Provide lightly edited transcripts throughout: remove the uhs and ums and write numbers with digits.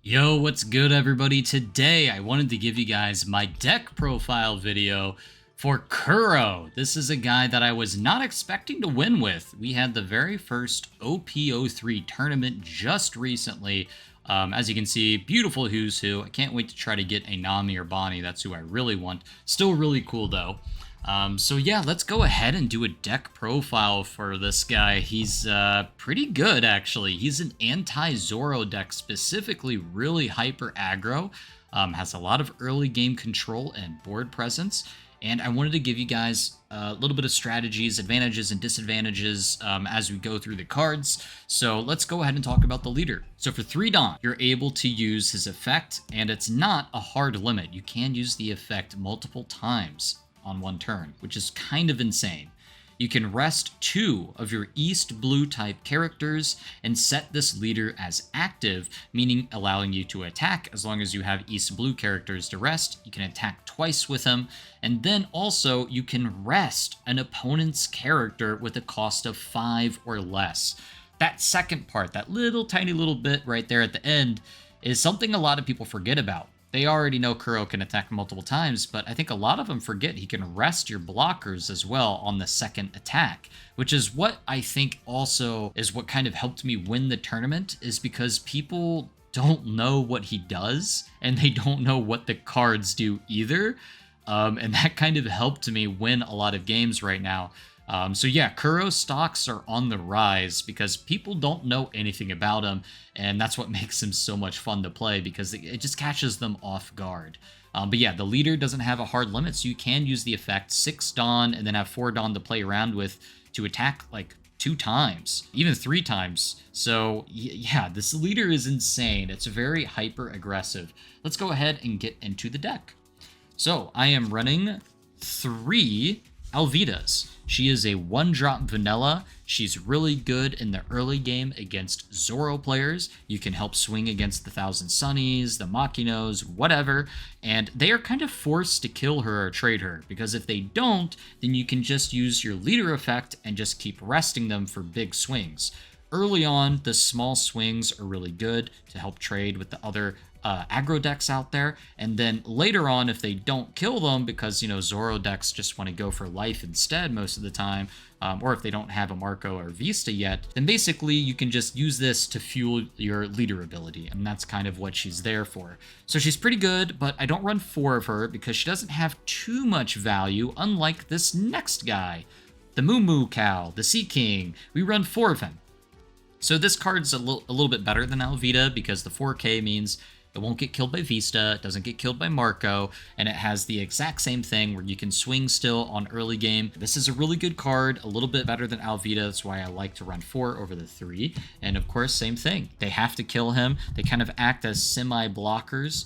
Yo, what's good everybody? Today I wanted to give you guys my deck profile video for Kuro. This is a guy that I was not expecting to win with. We had the very first OP-03 tournament just recently. As you can see, beautiful who's who. I can't wait to try to get a Nami or Bonnie. That's who I really want. Still really cool though. So yeah, let's go ahead and do a deck profile for this guy. He's pretty good, actually. He's an anti-Zoro deck, specifically really hyper aggro. Has a lot of early game control and board presence. And I wanted to give you guys a little bit of strategies, advantages, and disadvantages as we go through the cards. So let's go ahead and talk about the leader. So for 3 Dawn, you're able to use his effect, and it's not a hard limit. You can use the effect multiple times on one turn, which is kind of insane. You can rest 2 of your East Blue type characters and set this leader as active, meaning allowing you to attack as long as you have East Blue characters to rest. You can attack twice with him, and then also you can rest an opponent's character with a cost of 5 or less. That second part, that little tiny little bit right there at the end, is something a lot of people forget about. They already know Kuro can attack multiple times, but I think a lot of them forget he can rest your blockers as well on the second attack, which is what I think also is what kind of helped me win the tournament, is because people don't know what he does, and they don't know what the cards do either, and that kind of helped me win a lot of games right now. So yeah, Kuro stocks are on the rise because people don't know anything about him, and that's what makes him so much fun to play, because it just catches them off guard. But yeah, the leader doesn't have a hard limit, so you can use the effect 6 Dawn and then have 4 Dawn to play around with to attack like 2 times, even 3 times. So yeah, this leader is insane. It's very hyper aggressive. Let's go ahead and get into the deck. So I am running 3 Alvidas. She is a 1-drop vanilla. She's really good in the early game against Zoro players. You can help swing against the Thousand Sunnies, the Makinos, whatever, and they are kind of forced to kill her or trade her, because if they don't, then you can just use your leader effect and just keep resting them for big swings. Early on, the small swings are really good to help trade with the other aggro decks out there, and then later on, if they don't kill them, because Zoro decks just want to go for life instead most of the time, or if they don't have a Marco or Vista yet, then basically you can just use this to fuel your leader ability, and that's kind of what she's there for. So she's pretty good, but I don't run 4 of her because she doesn't have too much value, unlike this next guy, the Moo Moo Cow, the Sea King. We run 4 of him. So this card's a little bit better than Alvida, because the 4K means it won't get killed by Vista, it doesn't get killed by Marco, and it has the exact same thing where you can swing still on early game. This is a really good card, a little bit better than Alvida. That's why I like to run 4 over the 3. And of course, same thing. They have to kill him. They kind of act as semi-blockers,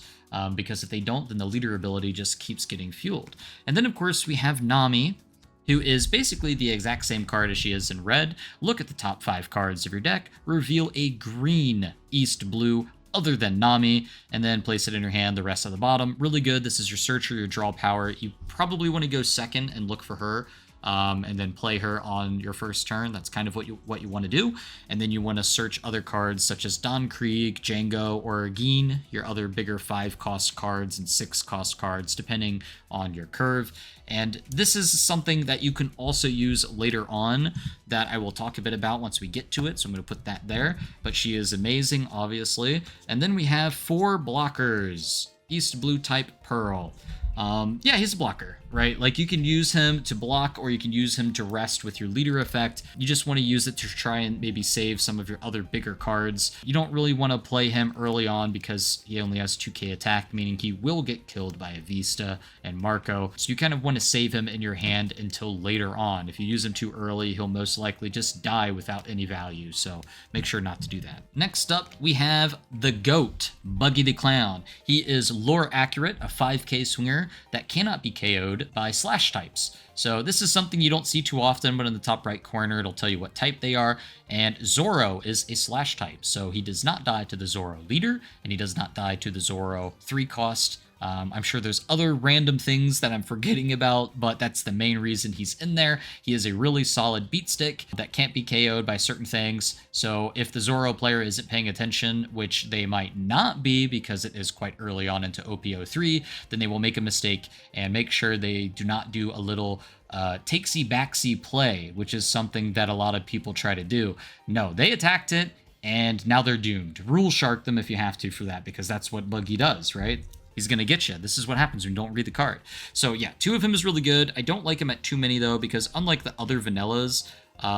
because if they don't, then the leader ability just keeps getting fueled. And then of course we have Nami, who is basically the exact same card as she is in red. Look at the top 5 cards of your deck, reveal a green East Blue other than Nami, and then place it in your hand, the rest at the bottom. Really good. This is your searcher, your draw power. You probably want to go second and look for her, and then play her on your first turn. That's kind of what you want to do. And then you want to search other cards such as Don Krieg, Django, or Geen, your other bigger 5-cost cards and 6-cost cards, depending on your curve. And this is something that you can also use later on that I will talk a bit about once we get to it, so I'm going to put that there. But she is amazing, obviously. And then we have 4 blockers. East Blue type Pearl. Yeah, he's a blocker, right? Like, you can use him to block, or you can use him to rest with your leader effect. You just want to use it to try and maybe save some of your other bigger cards. You don't really want to play him early on because he only has 2k attack, meaning he will get killed by a Vista and Marco. So you kind of want to save him in your hand until later on. If you use him too early, he'll most likely just die without any value, so make sure not to do that. Next up, we have the GOAT, Buggy the Clown. He is lore accurate, a 5k swinger that cannot be KO'd by slash types. So this is something you don't see too often, but in the top right corner, it'll tell you what type they are. And Zoro is a slash type, so he does not die to the Zoro leader, and he does not die to the Zoro 3-cost I'm sure there's other random things that I'm forgetting about, but that's the main reason he's in there. He is a really solid beat stick that can't be KO'd by certain things. So if the Zoro player isn't paying attention, which they might not be because it is quite early on into OP-03, then they will make a mistake and make sure they do not do a little takesy backsy play, which is something that a lot of people try to do. No, they attacked it and now they're doomed. Rule shark them if you have to for that, because that's what Buggy does, right? He's going to get you. This is what happens when you don't read the card. So yeah, 2 of him is really good. I don't like him at too many though, because unlike the other vanillas,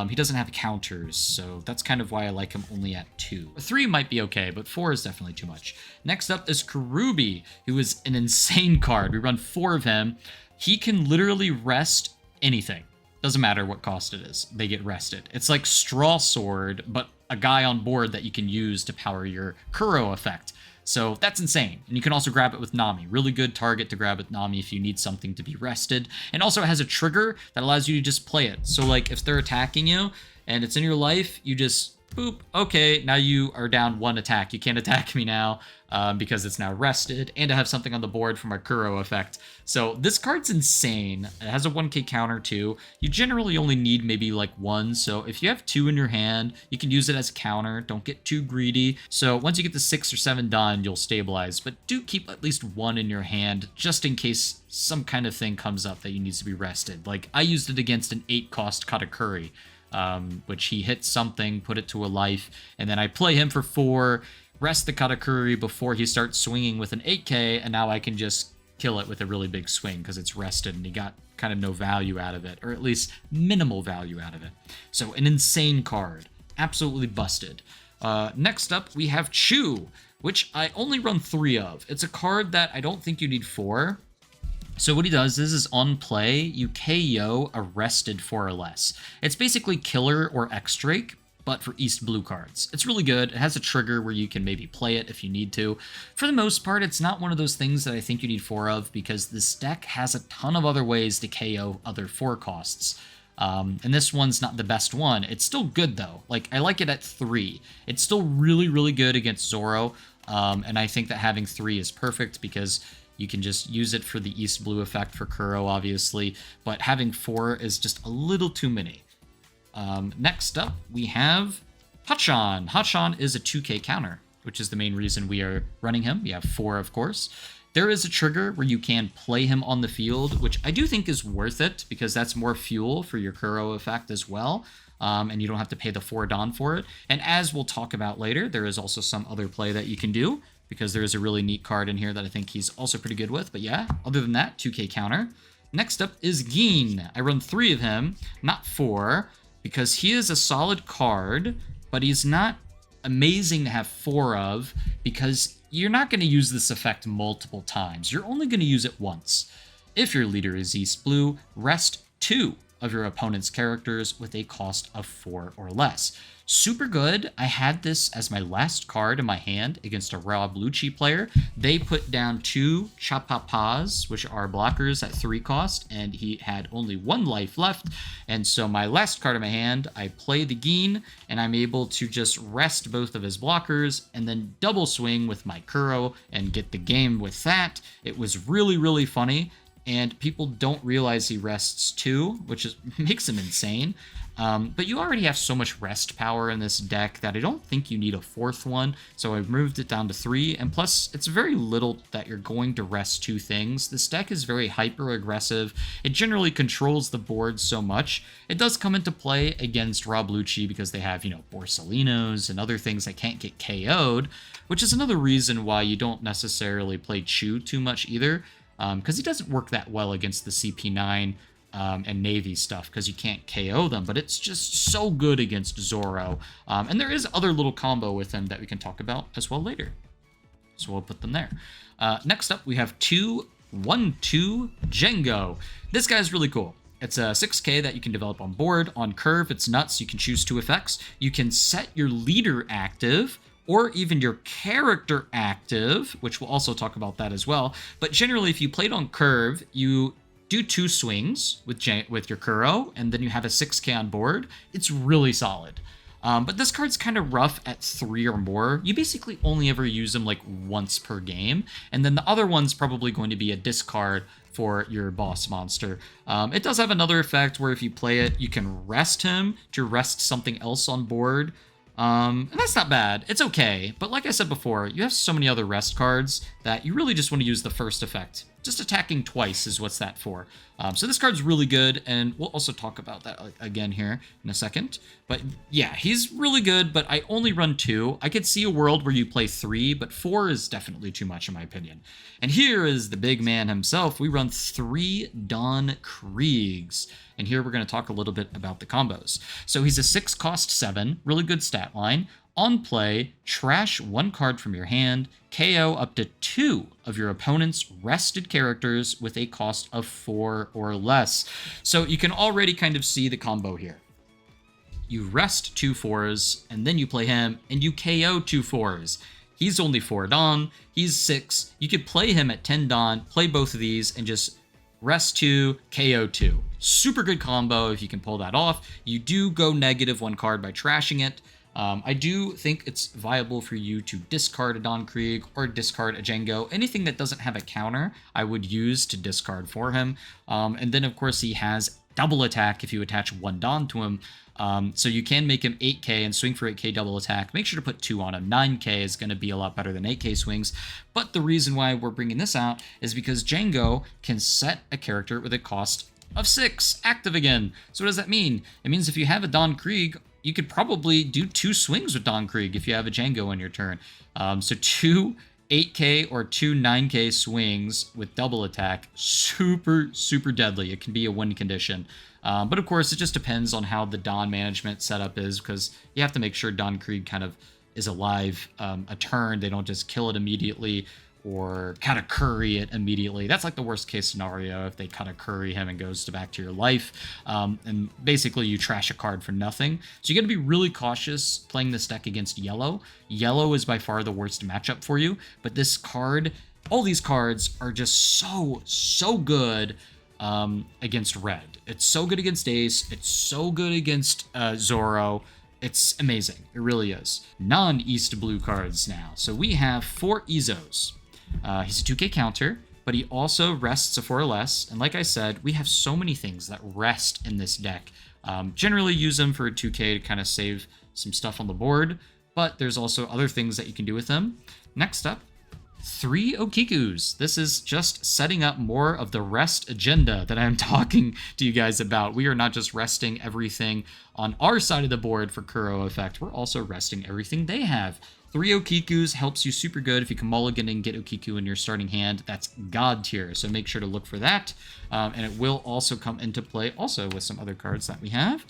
he doesn't have counters, so that's kind of why I like him only at 2. 3 might be okay, but 4 is definitely too much. Next up is Kurubi, who is an insane card. We run 4 of him. He can literally rest anything. Doesn't matter what cost it is. They get rested. It's like Straw Sword, but a guy on board that you can use to power your Kuro effect. So that's insane. And you can also grab it with Nami. Really good target to grab with Nami if you need something to be rested. And also it has a trigger that allows you to just play it. So like if they're attacking you and it's in your life, you just boop, okay, now you are down 1 attack. You can't attack me now because it's now rested, and I have something on the board for my Kuro effect. So this card's insane. It has a 1k counter too. You generally only need maybe like 1, so if you have 2 in your hand, you can use it as counter. Don't get too greedy. So once you get the 6 or 7 done, you'll stabilize, but do keep at least 1 in your hand just in case some kind of thing comes up that you needs to be rested. Like I used it against an 8 cost Katakuri. Which he hits something, put it to a life, and then I play him for 4, rest the Katakuri before he starts swinging with an 8k, and now I can just kill it with a really big swing because it's rested and he got kind of no value out of it, or at least minimal value out of it. So an insane card. Absolutely busted. Next up, we have Chu, which I only run 3 of. It's a card that I don't think you need 4. So what he does is on play, you KO a rested 4 or less. It's basically Killer or X-Drake, but for East Blue cards. It's really good. It has a trigger where you can maybe play it if you need to. For the most part, it's not one of those things that I think you need 4 of, because this deck has a ton of other ways to KO other 4 costs. And this one's not the best one. It's still good though. Like, I like it at 3. It's still really, really good against Zoro. And I think that having 3 is perfect because you can just use it for the East Blue effect for Kuro, obviously, but having 4 is just a little too many. Next up, we have Hachan. Hachan is a 2k counter, which is the main reason we are running him. We have 4, of course. There is a trigger where you can play him on the field, which I do think is worth it, because that's more fuel for your Kuro effect as well. And you don't have to pay the 4 Don for it. And as we'll talk about later, there is also some other play that you can do, because there is a really neat card in here that I think he's also pretty good with. But yeah, other than that, 2k counter. Next up is Gin. I run 3 of him, not 4, because he is a solid card, but he's not amazing to have 4 of, because you're not going to use this effect multiple times. You're only going to use it once. If your leader is East Blue, rest 2 of your opponent's characters with a cost of 4 or less. Super good. I had this as my last card in my hand against a Rob Lucci player. They put down 2 Chapapas, which are blockers at 3 cost, and he had only 1 life left. And so my last card in my hand, I play the Gin, and I'm able to just rest both of his blockers and then double swing with my Kuro and get the game with that. It was really, really funny. And people don't realize he rests 2, which makes him insane. But you already have so much rest power in this deck that I don't think you need a 4th one, so I've moved it down to 3, and plus, it's very little that you're going to rest 2 things. This deck is very hyper-aggressive. It generally controls the board so much. It does come into play against Rob Lucci because they have, Borsalinos and other things that can't get KO'd, which is another reason why you don't necessarily play Chu too much either, because he doesn't work that well against the CP9 and Navy stuff, because you can't KO them, but it's just so good against Zoro. And there is other little combo with him that we can talk about as well later. So we'll put them there. Next up, we have 2-1-2 Django. This guy's really cool. It's a 6k that you can develop on board. On curve, it's nuts. You can choose 2 effects. You can set your leader active, or even your character active, which we'll also talk about that as well. But generally, if you played on curve, you do 2 swings with your Kuro, and then you have a 6k on board. It's really solid. But this card's kind of rough at 3 or more. You basically only ever use them like once per game. And then the other one's probably going to be a discard for your boss monster. It does have another effect where if you play it, you can rest him to rest something else on board. And that's not bad. It's okay. But like I said before, you have so many other rest cards that you really just want to use the first effect. Just attacking twice is what's that for. So this card's really good, and we'll also talk about that again here in a second. But yeah, he's really good, but I only run 2. I could see a world where you play 3, but 4 is definitely too much in my opinion. And here is the big man himself. We run 3 Don Kriegs. And here we're going to talk a little bit about the combos. So he's a 6 cost 7, really good stat line. On play, trash 1 card from your hand, KO up to 2 of your opponent's rested characters with a cost of 4 or less. So you can already kind of see the combo here. You rest 2 4s, and then you play him, and you KO 2 4s. He's only 4 Don, he's 6. You could play him at 10 Don, play both of these, and just rest 2, KO 2. Super good combo if you can pull that off. You do go negative 1 card by trashing it. I do think it's viable for you to discard a Don Krieg or discard a Django. Anything that doesn't have a counter, I would use to discard for him. And then, of course, he has double attack if you attach 1 Don to him. So you can make him 8k and swing for 8k double attack. Make sure to put 2 on him. 9k is going to be a lot better than 8k swings. But the reason why we're bringing this out is because Django can set a character with a cost of 6 active again. So what does that mean? It means if you have a Don Krieg, you could probably do 2 swings with Don Krieg if you have a Django on your turn. So 2 8k or 2 9k swings with double attack, super, super deadly. It can be a win condition. But of course, it just depends on how the Don management setup is, because you have to make sure Don Krieg kind of is alive a turn. They don't just kill it immediately or kind of curry it immediately. That's like the worst case scenario if they kind of curry him and goes back to your life. And basically you trash a card for nothing. So you got to be really cautious playing this deck against yellow. Yellow is by far the worst matchup for you, but this card, all these cards are just so good against red. It's so good against Ace. It's so good against Zoro. It's amazing. It really is. Non-East blue cards now. So we have 4 Izos. He's a 2k counter, but he also rests a 4 or less. And like I said, we have so many things that rest in this deck. Generally use them for a 2k to kind of save some stuff on the board, but there's also other things that you can do with them. Next up, 3 Okikus. This is just setting up more of the rest agenda that I'm talking to you guys about. We are not just resting everything on our side of the board for Kuro effect. We're also resting everything they have. 3 Okikus helps you super good. If you can mulligan and get Okiku in your starting hand, that's god tier. So make sure to look for that. And it will also come into play also with some other cards that we have.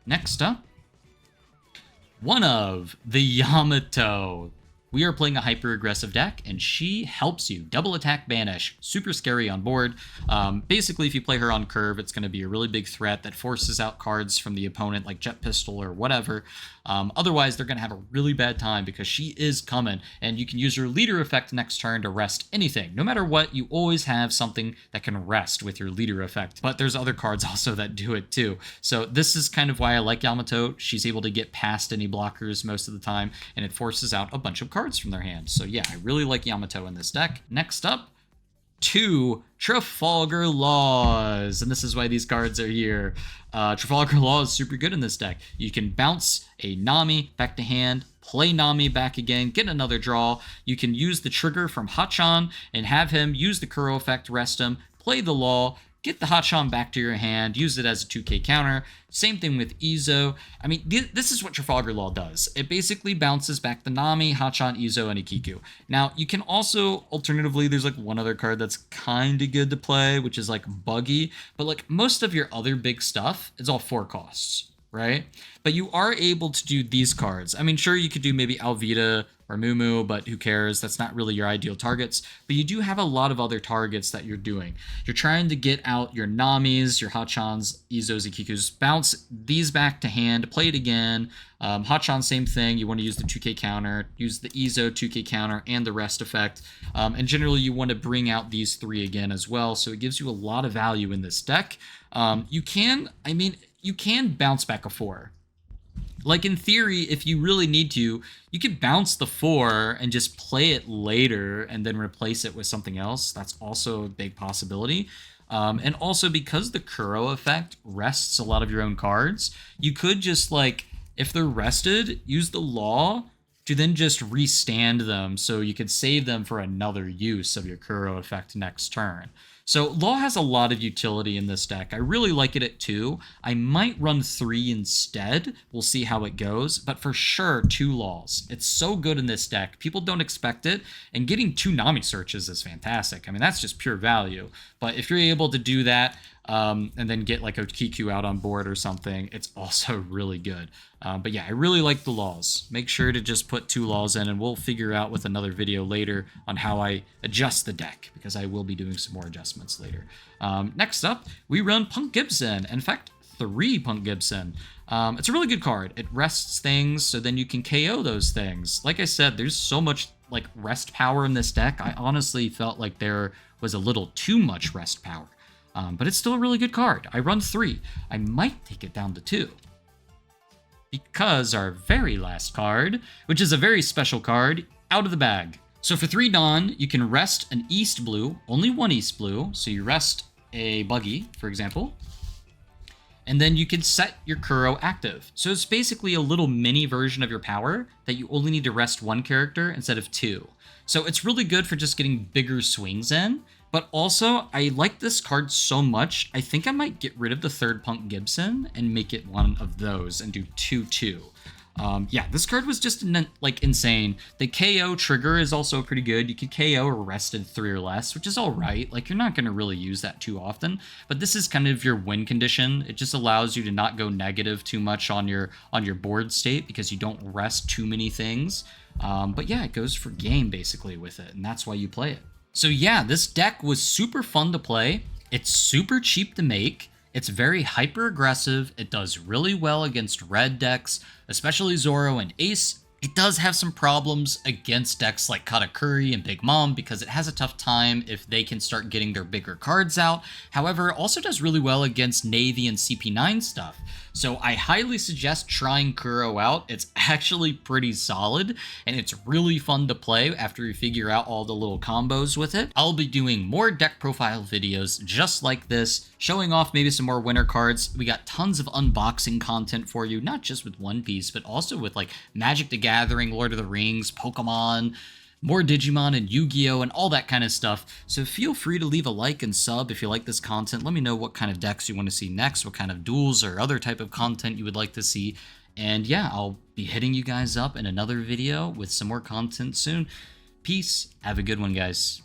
Next up, one of the Yamato. We are playing a hyper-aggressive deck, and she helps you. Double attack, banish. Super scary on board. Basically, if you play her on curve, it's going to be a really big threat that forces out cards from the opponent, like Jet Pistol or whatever. Otherwise, they're going to have a really bad time because she is coming, and you can use your leader effect next turn to rest anything. No matter what, you always have something that can rest with your leader effect. But there's other cards also that do it too. So this is kind of why I like Yamato. She's able to get past any blockers most of the time, and it forces out a bunch of cards from their hands. So yeah, I really like Yamato in this deck. Next up, 2 Trafalgar Laws, and this is why these cards are here. Trafalgar Law is super good in this deck. You can bounce a Nami back to hand, play Nami back again, get another draw. You can use the trigger from Hachan and have him use the Kuro effect, rest him, play the Law, get the Hachan back to your hand, use it as a 2k counter. Same thing with Izo. I mean, this is what Trafalgar Law does. It basically bounces back the Nami, Hachan, Izo, and Ikiku. Now, you can also, alternatively, there's like one other card that's kind of good to play, which is like Buggy. But like most of your other big stuff, it's all 4 costs, right? But you are able to do these cards. I mean, sure, you could do maybe Alvida or Mumu, but who cares? That's not really your ideal targets. But you do have a lot of other targets that you're doing. You're trying to get out your Namis, your Hachans, Izos, Ikikus, bounce these back to hand, play it again. Hachan, same thing. You want to use the 2k counter, use the Izo 2k counter, and the rest effect. And generally, you want to bring out these 3 again as well. So it gives you a lot of value in this deck. You can bounce back a 4. Like, in theory, if you really need to, you could bounce the 4 and just play it later and then replace it with something else. That's also a big possibility. And also, because the Kuro effect rests a lot of your own cards, you could just, like, if they're rested, use the Law to then just restand them so you could save them for another use of your Kuro effect next turn. So Law has a lot of utility in this deck. I really like it at 2. I might run 3 instead. We'll see how it goes, but for sure 2 Laws. It's so good in this deck. People don't expect it, and getting 2 Nami searches is fantastic. I mean, that's just pure value. But if you're able to do that, and then get like a Kiku out on board or something, it's also really good. But yeah, I really like the Laws. Make sure to just put 2 Laws in, and we'll figure out with another video later on how I adjust the deck, because I will be doing some more adjustments later. Next up, we run Punk Gibson. In fact, 3 Punk Gibson. It's a really good card. It rests things, so then you can KO those things. Like I said, there's so much like rest power in this deck. I honestly felt like there was a little too much rest power. But it's still a really good card. I run 3. I might take it down to 2. Because our very last card, which is a very special card, out of the bag. So for 3 Dawn, you can rest an East Blue, only 1 East Blue, so you rest a Buggy, for example. And then you can set your Kuro active. So it's basically a little mini version of your power that you only need to rest 1 character instead of 2. So it's really good for just getting bigger swings in. But also, I like this card so much, I think I might get rid of the 3rd Punk Gibson and make it one of those and do 2/2. Yeah, this card was just like insane. The KO trigger is also pretty good. You could KO or rested 3 or less, which is all right. Like, you're not going to really use that too often, but this is kind of your win condition. It just allows you to not go negative too much on your board state because you don't rest too many things. But yeah, it goes for game basically with it, and that's why you play it. So yeah, this deck was super fun to play. It's super cheap to make. It's very hyper aggressive. It does really well against red decks, especially Zoro and Ace. It does have some problems against decks like Katakuri and Big Mom because it has a tough time if they can start getting their bigger cards out. However, it also does really well against Navy and CP9 stuff. So I highly suggest trying Kuro out. It's actually pretty solid, and it's really fun to play after you figure out all the little combos with it. I'll be doing more deck profile videos just like this, showing off maybe some more winter cards. We got tons of unboxing content for you, not just with One Piece, but also with like Magic the Gathering, Lord of the Rings, Pokemon, more Digimon and Yu-Gi-Oh! And all that kind of stuff. So feel free to leave a like and sub if you like this content. Let me know what kind of decks you want to see next, what kind of duels or other type of content you would like to see. And yeah, I'll be hitting you guys up in another video with some more content soon. Peace. Have a good one, guys.